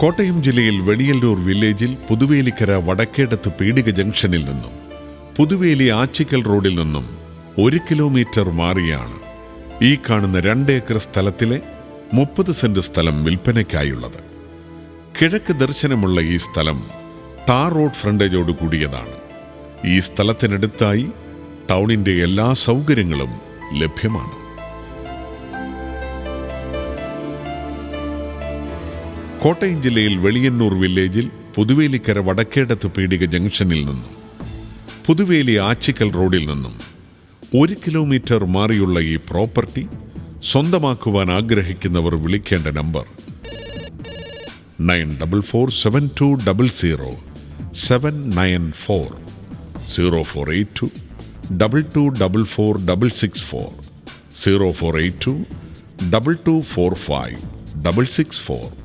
കോട്ടയം ജില്ലയിൽ വെളിയല്ലൂർ വില്ലേജിൽ പുതുവേലിക്കര വടക്കേടത്ത് പീടിക ജംഗ്ഷനിൽ നിന്നും പുതുവേലി ആച്ചിക്കൽ റോഡിൽ നിന്നും 1 കിലോമീറ്റർ മാറിയാണ് ഈ കാണുന്ന 2 ഏക്കർ സ്ഥലത്തിലെ 30 സെന്റ് സ്ഥലം വിൽപ്പനയ്ക്കായുള്ളത്. കിഴക്ക് ദർശനമുള്ള ഈ സ്ഥലം ടാർ റോഡ് ഫ്രണ്ടേജോട് കൂടിയതാണ്. ഈ സ്ഥലത്തിനടുത്തായി ടൗണിന്റെ എല്ലാ സൗകര്യങ്ങളും ലഭ്യമാണ്. കോട്ടയം ജില്ലയിൽ വെളിയന്നൂർ വില്ലേജിൽ പുതുവേലിക്കര വടക്കേടത്ത് പീടിക ജംഗ്ഷനിൽ നിന്നും പുതുവേലി ആച്ചിക്കൽ റോഡിൽ നിന്നും 1 കിലോമീറ്റർ മാറിയുള്ള ഈ പ്രോപ്പർട്ടി സ്വന്തമാക്കുവാൻ ആഗ്രഹിക്കുന്നവർ വിളിക്കേണ്ട നമ്പർ 9447200794 0482 2244 664 0482 2245 664